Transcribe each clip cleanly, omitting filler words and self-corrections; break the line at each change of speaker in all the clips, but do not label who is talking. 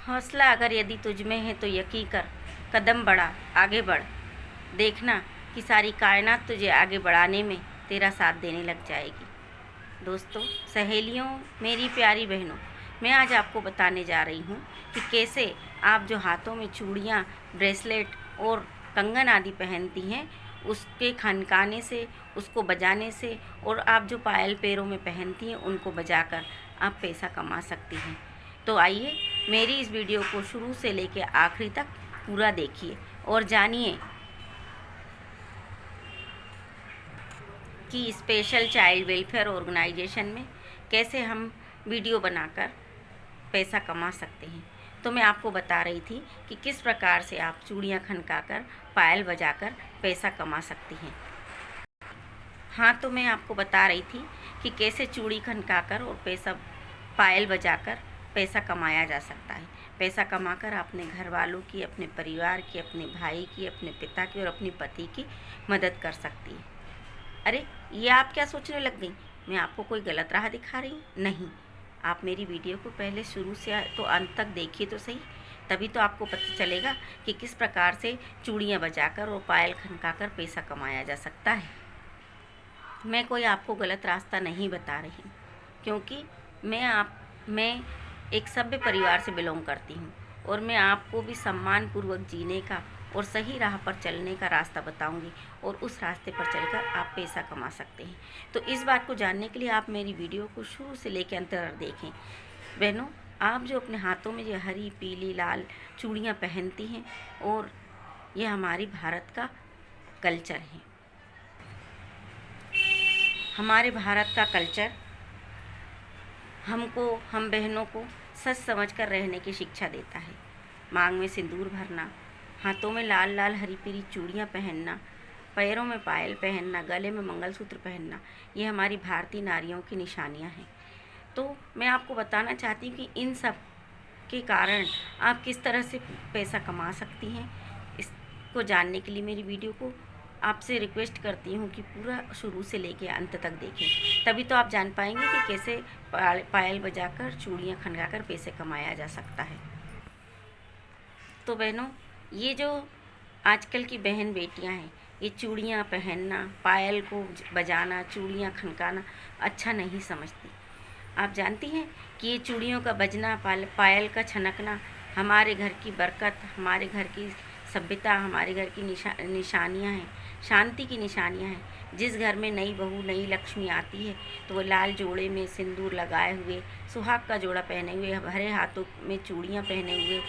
हौसला अगर यदि तुझ में है तो यकीन कर, कदम बढ़ा आगे बढ़, देखना कि सारी कायनात तुझे आगे बढ़ाने में तेरा साथ देने लग जाएगी। दोस्तों, सहेलियों, मेरी प्यारी बहनों, मैं आज आपको बताने जा रही हूँ कि कैसे आप जो हाथों में चूड़ियाँ, ब्रेसलेट और कंगन आदि पहनती हैं, उसके खनकाने से, उसको बजाने से, और आप जो पायल पैरों में पहनती हैं उनको बजाकर आप पैसा कमा सकती हैं। तो आइए मेरी इस वीडियो को शुरू से लेकर आखिरी तक पूरा देखिए और जानिए कि स्पेशल चाइल्ड वेलफेयर ऑर्गेनाइजेशन में कैसे हम वीडियो बनाकर पैसा कमा सकते हैं। तो मैं आपको बता रही थी कि किस प्रकार से आप चूड़ियाँ खनकाकर, पायल बजाकर पैसा कमा सकती हैं। हाँ, तो मैं आपको बता रही थी कि कैसे चूड़ी खनकाकर और पायल बजाकर पैसा कमाया जा सकता है। पैसा कमाकर अपने घर वालों की, अपने परिवार की, अपने भाई की, अपने पिता की और अपने पति की मदद कर सकती है। अरे, ये आप क्या सोचने लग गई? मैं आपको कोई गलत राह दिखा रही हूँ? नहीं, आप मेरी वीडियो को पहले शुरू से तो अंत तक देखिए तो सही, तभी तो आपको पता चलेगा कि किस प्रकार से चूड़ियाँ बजाकर और पायल खनकाकर पैसा कमाया जा सकता है। मैं कोई आपको गलत रास्ता नहीं बता रही, क्योंकि मैं एक सभ्य परिवार से बिलोंग करती हूँ और मैं आपको भी सम्मानपूर्वक जीने का और सही राह पर चलने का रास्ता बताऊंगी और उस रास्ते पर चलकर आप पैसा कमा सकते हैं। तो इस बात को जानने के लिए आप मेरी वीडियो को शुरू से लेकर अंत तक देखें। बहनों, आप जो अपने हाथों में जो हरी, पीली, लाल चूड़ियाँ पहनती हैं, और ये हमारी भारत का कल्चर है। हमारे भारत का कल्चर हम बहनों को सच समझ कर रहने की शिक्षा देता है। मांग में सिंदूर भरना, हाथों में लाल लाल हरी पीली चूड़ियाँ पहनना, पैरों में पायल पहनना, गले में मंगलसूत्र पहनना, ये हमारी भारतीय नारियों की निशानियाँ हैं। तो मैं आपको बताना चाहती हूँ कि इन सब के कारण आप किस तरह से पैसा कमा सकती हैं। इसको जानने के लिए मेरी वीडियो को आपसे रिक्वेस्ट करती हूँ कि पूरा शुरू से लेके अंत तक देखें, तभी तो आप जान पाएंगे कि कैसे पायल बजाकर, चूड़ियाँ खनकाकर पैसे कमाया जा सकता है। तो बहनों, ये जो आजकल की बहन बेटियाँ हैं, ये चूड़ियाँ पहनना, पायल को बजाना, चूड़ियाँ खनकाना अच्छा नहीं समझती। आप जानती हैं कि ये चूड़ियों का बजना, पायल का छनकना हमारे घर की बरकत, हमारे घर की सभ्यता, हमारे घर की निशानियाँ हैं, शांति की निशानियाँ हैं। जिस घर में नई बहू, नई लक्ष्मी आती है तो वो लाल जोड़े में सिंदूर लगाए हुए, सुहाग का जोड़ा पहने हुए, भरे हाथों में चूड़ियाँ पहने हुए,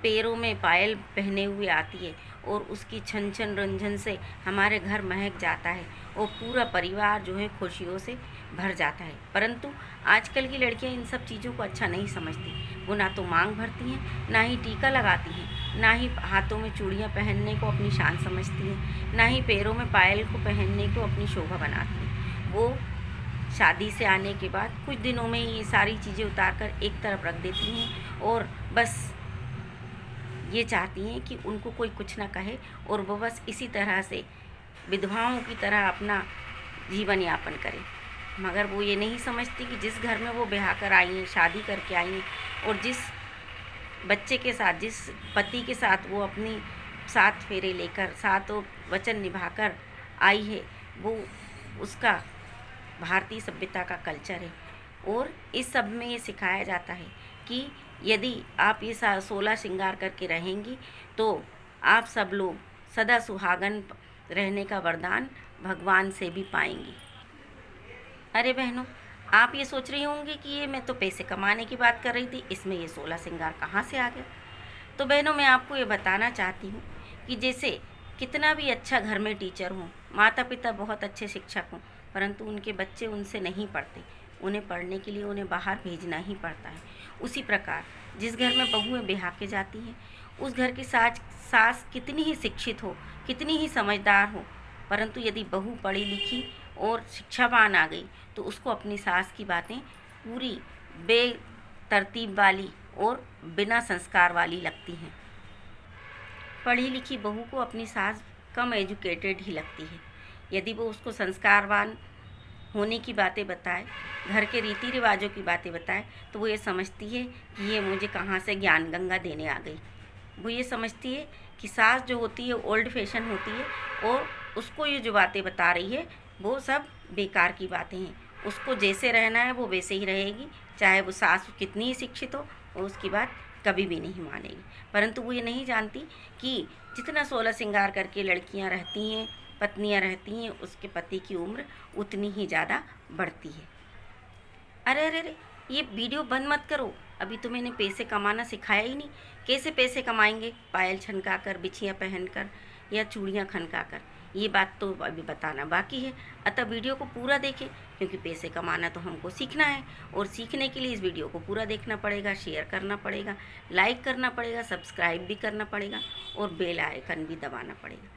पैरों में पायल पहने हुए आती है, और उसकी छन छन रंझन से हमारे घर महक जाता है और पूरा परिवार जो है खुशियों से भर जाता है। परंतु आजकल की लड़कियां इन सब चीज़ों को अच्छा नहीं समझती। वो ना तो मांग भरती हैं, ना ही टीका लगाती हैं, ना ही हाथों में चूड़ियाँ पहनने को अपनी शान समझती हैं, ना ही पैरों में पायल को पहनने को अपनी शोभा बनाती हैं। वो शादी से आने के बाद कुछ दिनों में ये सारी चीज़ें उतार कर एक तरफ रख देती हैं और बस ये चाहती हैं कि उनको कोई कुछ ना कहे, और वो बस इसी तरह से विधवाओं की तरह अपना जीवन यापन करें। मगर वो ये नहीं समझती कि जिस घर में वो ब्याह कर आई हैं, शादी करके आई हैं, और जिस बच्चे के साथ, जिस पति के साथ वो अपनी 7 फेरे लेकर, 7 वचन निभाकर आई है, वो उसका भारतीय सभ्यता का कल्चर है। और इस सब में ये सिखाया जाता है कि यदि आप ये 16 श्रृंगार करके रहेंगी तो आप सब लोग सदा सुहागन रहने का वरदान भगवान से भी पाएंगी। अरे बहनों, आप ये सोच रही होंगी कि ये मैं तो पैसे कमाने की बात कर रही थी, इसमें ये 16 श्रृंगार कहाँ से आ गया। तो बहनों, मैं आपको ये बताना चाहती हूँ कि जैसे कितना भी अच्छा घर में टीचर हों, माता पिता बहुत अच्छे शिक्षक हों, परंतु उनके बच्चे उनसे नहीं पढ़ते, उन्हें पढ़ने के लिए उन्हें बाहर भेजना ही पड़ता है। उसी प्रकार जिस घर में बहुएं ब्याह के जाती हैं, उस घर की सास कितनी ही शिक्षित हो, कितनी ही समझदार हो, परंतु यदि बहू पढ़ी लिखी और शिक्षावान आ गई तो उसको अपनी सास की बातें पूरी बेतरतीब वाली और बिना संस्कार वाली लगती हैं। पढ़ी लिखी बहू को अपनी सास कम एजुकेटेड ही लगती है। यदि वो उसको संस्कारवान होने की बातें बताए, घर के रीति रिवाजों की बातें बताए, तो वो ये समझती है कि ये मुझे कहाँ से ज्ञान गंगा देने आ गई। वो ये समझती है कि सास जो होती है ओल्ड फैशन होती है, और उसको ये जो बातें बता रही है वो सब बेकार की बातें हैं। उसको जैसे रहना है वो वैसे ही रहेगी, चाहे वो सास कितनी ही शिक्षित हो, वो उसकी बात कभी भी नहीं मानेगी। परंतु वो ये नहीं जानती कि जितना 16 श्रृंगार करके लड़कियां रहती हैं, पत्नियां रहती हैं, उसके पति की उम्र उतनी ही ज़्यादा बढ़ती है। अरे अरे अरे, ये वीडियो बंद मत करो, अभी तो मैंने पैसे कमाना सिखाया ही नहीं। कैसे पैसे कमाएंगे? पायल छनका कर, बिछियाँ पहन कर या चूड़ियाँ खनका कर, ये बात तो अभी बताना बाकी है। अतः वीडियो को पूरा देखें, क्योंकि पैसे कमाना तो हमको सीखना है, और सीखने के लिए इस वीडियो को पूरा देखना पड़ेगा, शेयर करना पड़ेगा, लाइक करना पड़ेगा, सब्सक्राइब भी करना पड़ेगा, और बेल आइकन भी दबाना पड़ेगा।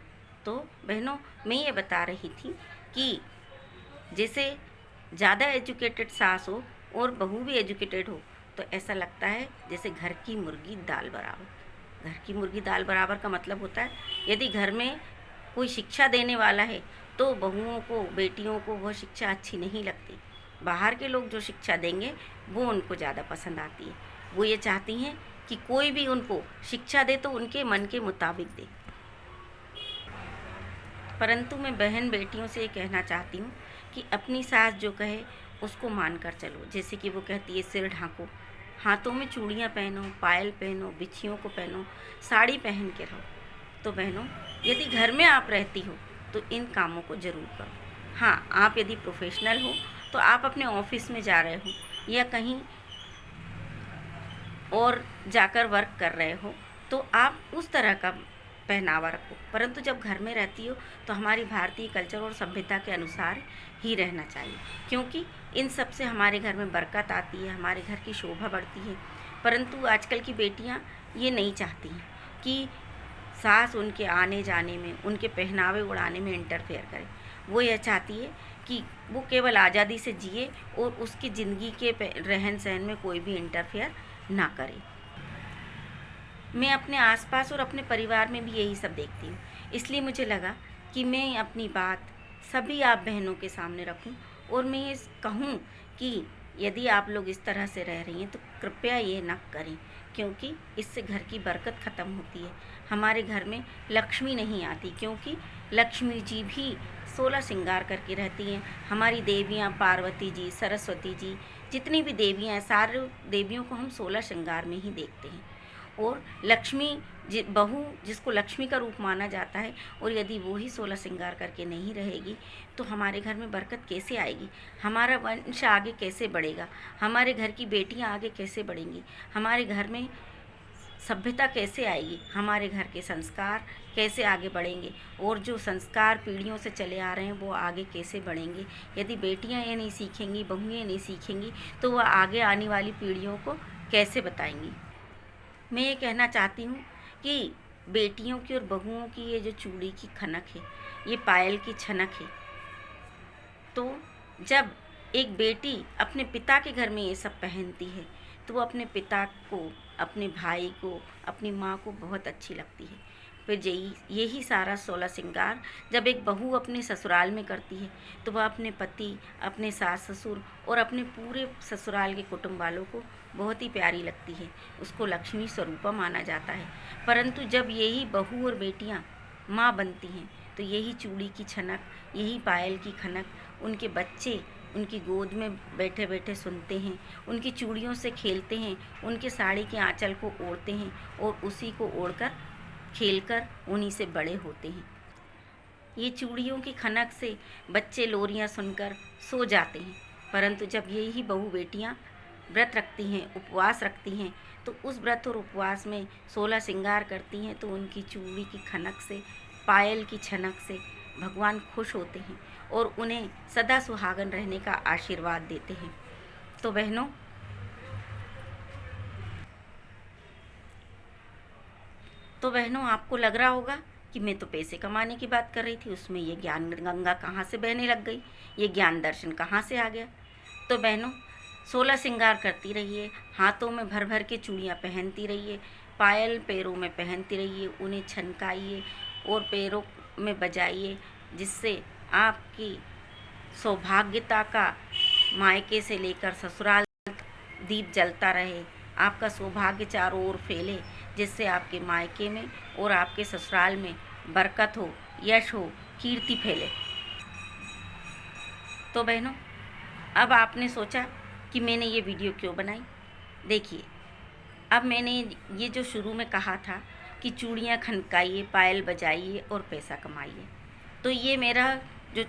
तो बहनों, मैं ये बता रही थी कि जैसे ज़्यादा एजुकेटेड सास हो और बहू भी एजुकेटेड हो, तो ऐसा लगता है जैसे घर की मुर्गी दाल बराबर। घर की मुर्गी दाल बराबर का मतलब होता है, यदि घर में कोई शिक्षा देने वाला है तो बहुओं को, बेटियों को वह शिक्षा अच्छी नहीं लगती। बाहर के लोग जो शिक्षा देंगे वो उनको ज़्यादा पसंद आती है। वो ये चाहती हैं कि कोई भी उनको शिक्षा दे तो उनके मन के मुताबिक दे। परंतु मैं बहन बेटियों से ये कहना चाहती हूँ कि अपनी सास जो कहे उसको मान कर चलो। जैसे कि वो कहती है सिर ढांको, हाथों में चूड़ियाँ पहनो, पायल पहनो, बिछियों को पहनो, साड़ी पहन के रहो। तो बहनों, यदि घर में आप रहती हो तो इन कामों को ज़रूर करो। हाँ, आप यदि प्रोफेशनल हो तो आप अपने ऑफिस में जा रहे हो या कहीं और जाकर वर्क कर रहे हो तो आप उस तरह का पहनावा रखो। परंतु जब घर में रहती हो तो हमारी भारतीय कल्चर और सभ्यता के अनुसार ही रहना चाहिए, क्योंकि इन सब से हमारे घर में बरकत आती है, हमारे घर की शोभा बढ़ती है। परंतु आजकल की बेटियां ये नहीं चाहती हैं कि सास उनके आने जाने में, उनके पहनावे उड़ाने में इंटरफेयर करे। वो यह चाहती है कि वो केवल आज़ादी से जिए और उसकी ज़िंदगी के रहन सहन में कोई भी इंटरफेयर ना करे। मैं अपने आसपास और अपने परिवार में भी यही सब देखती हूँ, इसलिए मुझे लगा कि मैं अपनी बात सभी आप बहनों के सामने रखूं, और मैं ये कहूँ कि यदि आप लोग इस तरह से रह रही हैं तो कृपया ये ना करें, क्योंकि इससे घर की बरकत ख़त्म होती है। हमारे घर में लक्ष्मी नहीं आती, क्योंकि लक्ष्मी जी भी 16 श्रृंगार करके रहती हैं। हमारी देवियाँ पार्वती जी, सरस्वती जी, जितनी भी देवियाँ हैं, सारे देवियों को हम 16 श्रृंगार में ही देखते हैं। और लक्ष्मी बहू जिसको लक्ष्मी का रूप माना जाता है, और यदि वो ही 16 श्रृंगार करके नहीं रहेगी तो हमारे घर में बरकत कैसे आएगी? हमारा वंश आगे कैसे बढ़ेगा? हमारे घर की बेटियां आगे कैसे बढ़ेंगी? हमारे घर में सभ्यता कैसे आएगी? हमारे घर के संस्कार कैसे आगे बढ़ेंगे? और जो संस्कार पीढ़ियों से चले आ रहे हैं वो आगे कैसे बढ़ेंगे? यदि बेटियां ये नहीं सीखेंगी, बहुएं ये नहीं सीखेंगी, तो वह आगे आने वाली पीढ़ियों को कैसे बताएंगी? मैं ये कहना चाहती हूँ कि बेटियों की और बहुओं की ये जो चूड़ी की खनक है, ये पायल की छनक है, तो जब एक बेटी अपने पिता के घर में ये सब पहनती है तो वो अपने पिता को, अपने भाई को, अपनी माँ को बहुत अच्छी लगती है। फिर यही सारा 16 श्रृंगार जब एक बहू अपने ससुराल में करती है तो वह अपने पति, अपने सास ससुर और अपने पूरे ससुराल के कुटुंब वालों को बहुत ही प्यारी लगती है। उसको लक्ष्मी स्वरूपा माना जाता है। परंतु जब यही बहू और बेटियां माँ बनती हैं तो यही चूड़ी की छनक, यही पायल की खनक उनके बच्चे उनकी गोद में बैठे बैठे सुनते हैं, उनकी चूड़ियों से खेलते हैं, उनके साड़ी के आंचल को ओढ़ते हैं और उसी को ओढ़कर खेलकर उन्हीं से बड़े होते हैं। ये चूड़ियों की खनक से बच्चे लोरियां सुनकर सो जाते हैं। परंतु जब यही बहू बेटियां व्रत रखती हैं, उपवास रखती हैं, तो उस व्रत और उपवास में 16 श्रृंगार करती हैं, तो उनकी चूड़ी की खनक से, पायल की छनक से भगवान खुश होते हैं और उन्हें सदा सुहागन रहने का आशीर्वाद देते हैं। तो बहनों आपको लग रहा होगा कि मैं तो पैसे कमाने की बात कर रही थी, उसमें ये ज्ञान गंगा कहाँ से बहने लग गई, ये ज्ञान दर्शन कहाँ से आ गया? तो बहनों, 16 श्रृंगार करती रहिए, हाथों में भर भर के चूड़ियाँ पहनती रहिए, पायल पैरों में पहनती रहिए, उन्हें छनकाइए और पैरों में बजाइए, जिससे आपकी सौभाग्यता का मायके से लेकर ससुराल दीप जलता रहे, आपका सौभाग्य चारों ओर फैले, जिससे आपके मायके में और आपके ससुराल में बरकत हो, यश हो, कीर्ति फैले। तो बहनों, अब आपने सोचा कि मैंने ये वीडियो क्यों बनाई। देखिए, अब मैंने ये जो शुरू में कहा था कि चूड़ियाँ खनकाइए, पायल बजाइए और पैसा कमाइए, तो ये मेरा जो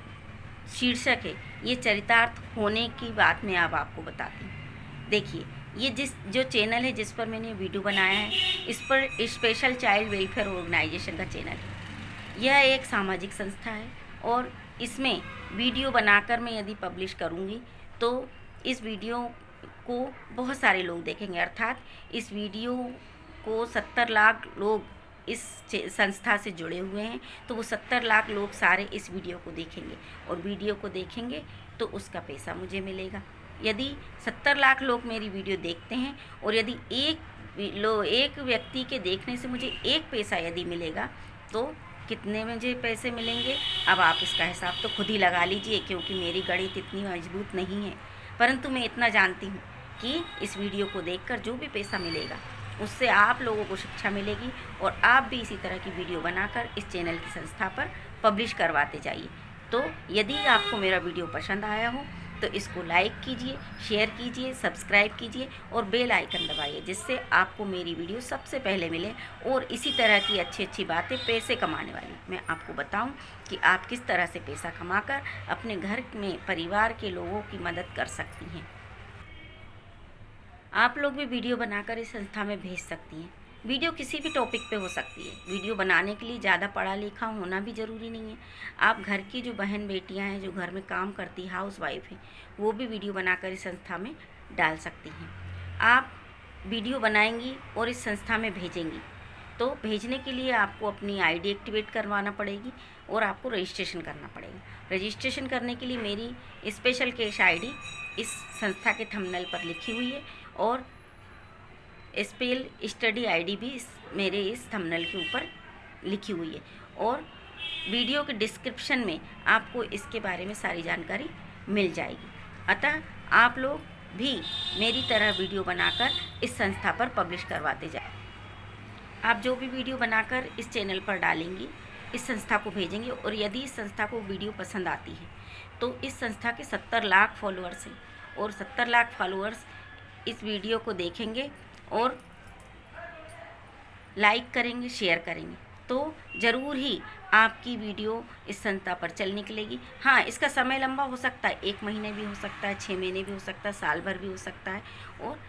शीर्षक है, ये चरितार्थ होने की बात मैं अब आपको बताती हूँ। देखिए, ये जो चैनल है जिस पर मैंने वीडियो बनाया है, इस पर स्पेशल चाइल्ड वेलफेयर ऑर्गेनाइजेशन का चैनल है। यह एक सामाजिक संस्था है और इसमें वीडियो बनाकर मैं यदि पब्लिश करूँगी तो इस वीडियो को बहुत सारे लोग देखेंगे, अर्थात इस वीडियो को 70 लाख लोग इस संस्था से जुड़े हुए हैं, तो वो 70 लाख लोग सारे इस वीडियो को देखेंगे और वीडियो को देखेंगे तो उसका पैसा मुझे मिलेगा। यदि 70 लाख लोग मेरी वीडियो देखते हैं और यदि एक व्यक्ति के देखने से मुझे एक पैसा यदि मिलेगा तो कितने मुझे पैसे मिलेंगे, अब आप इसका हिसाब तो खुद ही लगा लीजिए, क्योंकि मेरी गणित इतनी मजबूत नहीं है। परंतु मैं इतना जानती हूँ कि इस वीडियो को देखकर जो भी पैसा मिलेगा उससे आप लोगों को शिक्षा मिलेगी और आप भी इसी तरह की वीडियो बनाकर इस चैनल की संस्था पर पब्लिश करवाते जाइए। तो यदि आपको मेरा वीडियो पसंद आया हो तो इसको लाइक कीजिए, शेयर कीजिए, सब्सक्राइब कीजिए और बेल आइकन दबाइए, जिससे आपको मेरी वीडियो सबसे पहले मिले और इसी तरह की अच्छी अच्छी बातें पैसे कमाने वाली मैं आपको बताऊं कि आप किस तरह से पैसा कमाकर अपने घर में परिवार के लोगों की मदद कर सकती हैं। आप लोग भी वीडियो बनाकर इस संस्था में भेज सकती हैं। वीडियो किसी भी टॉपिक पे हो सकती है। वीडियो बनाने के लिए ज़्यादा पढ़ा लिखा होना भी ज़रूरी नहीं है। आप घर की जो बहन बेटियां हैं, जो घर में काम करती हाउस वाइफ हैं, वो भी वीडियो बनाकर इस संस्था में डाल सकती हैं। आप वीडियो बनाएंगी और इस संस्था में भेजेंगी तो भेजने के लिए आपको अपनी आईडी एक्टिवेट करवाना पड़ेगी और आपको रजिस्ट्रेशन करना पड़ेगा। रजिस्ट्रेशन करने के लिए मेरी स्पेशल कैश आईडी इस संस्था के थंबनेल पर लिखी हुई है और स्पेल स्टडी आईडी भी मेरे इस थंबनेल के ऊपर लिखी हुई है और वीडियो के डिस्क्रिप्शन में आपको इसके बारे में सारी जानकारी मिल जाएगी। अतः आप लोग भी मेरी तरह वीडियो बनाकर इस संस्था पर पब्लिश करवाते जाए। आप जो भी वीडियो बनाकर इस चैनल पर डालेंगी, इस संस्था को भेजेंगे और यदि इस संस्था को वीडियो पसंद आती है तो इस संस्था के 70 लाख फॉलोअर्स हैं और 70 लाख फॉलोअर्स इस वीडियो को देखेंगे और लाइक करेंगे, शेयर करेंगे तो ज़रूर ही आपकी वीडियो इस संस्था पर चल निकलेगी। हाँ, इसका समय लंबा हो सकता है, 1 महीने भी हो सकता है, 6 महीने भी हो सकता है, साल भर भी हो सकता है और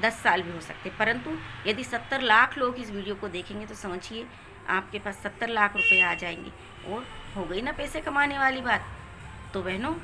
10 साल भी हो सकते हैं। परंतु यदि 70 लाख लोग इस वीडियो को देखेंगे तो समझिए आपके पास 70 लाख रुपए आ जाएंगे और हो गई ना पैसे कमाने वाली बात। तो बहनों,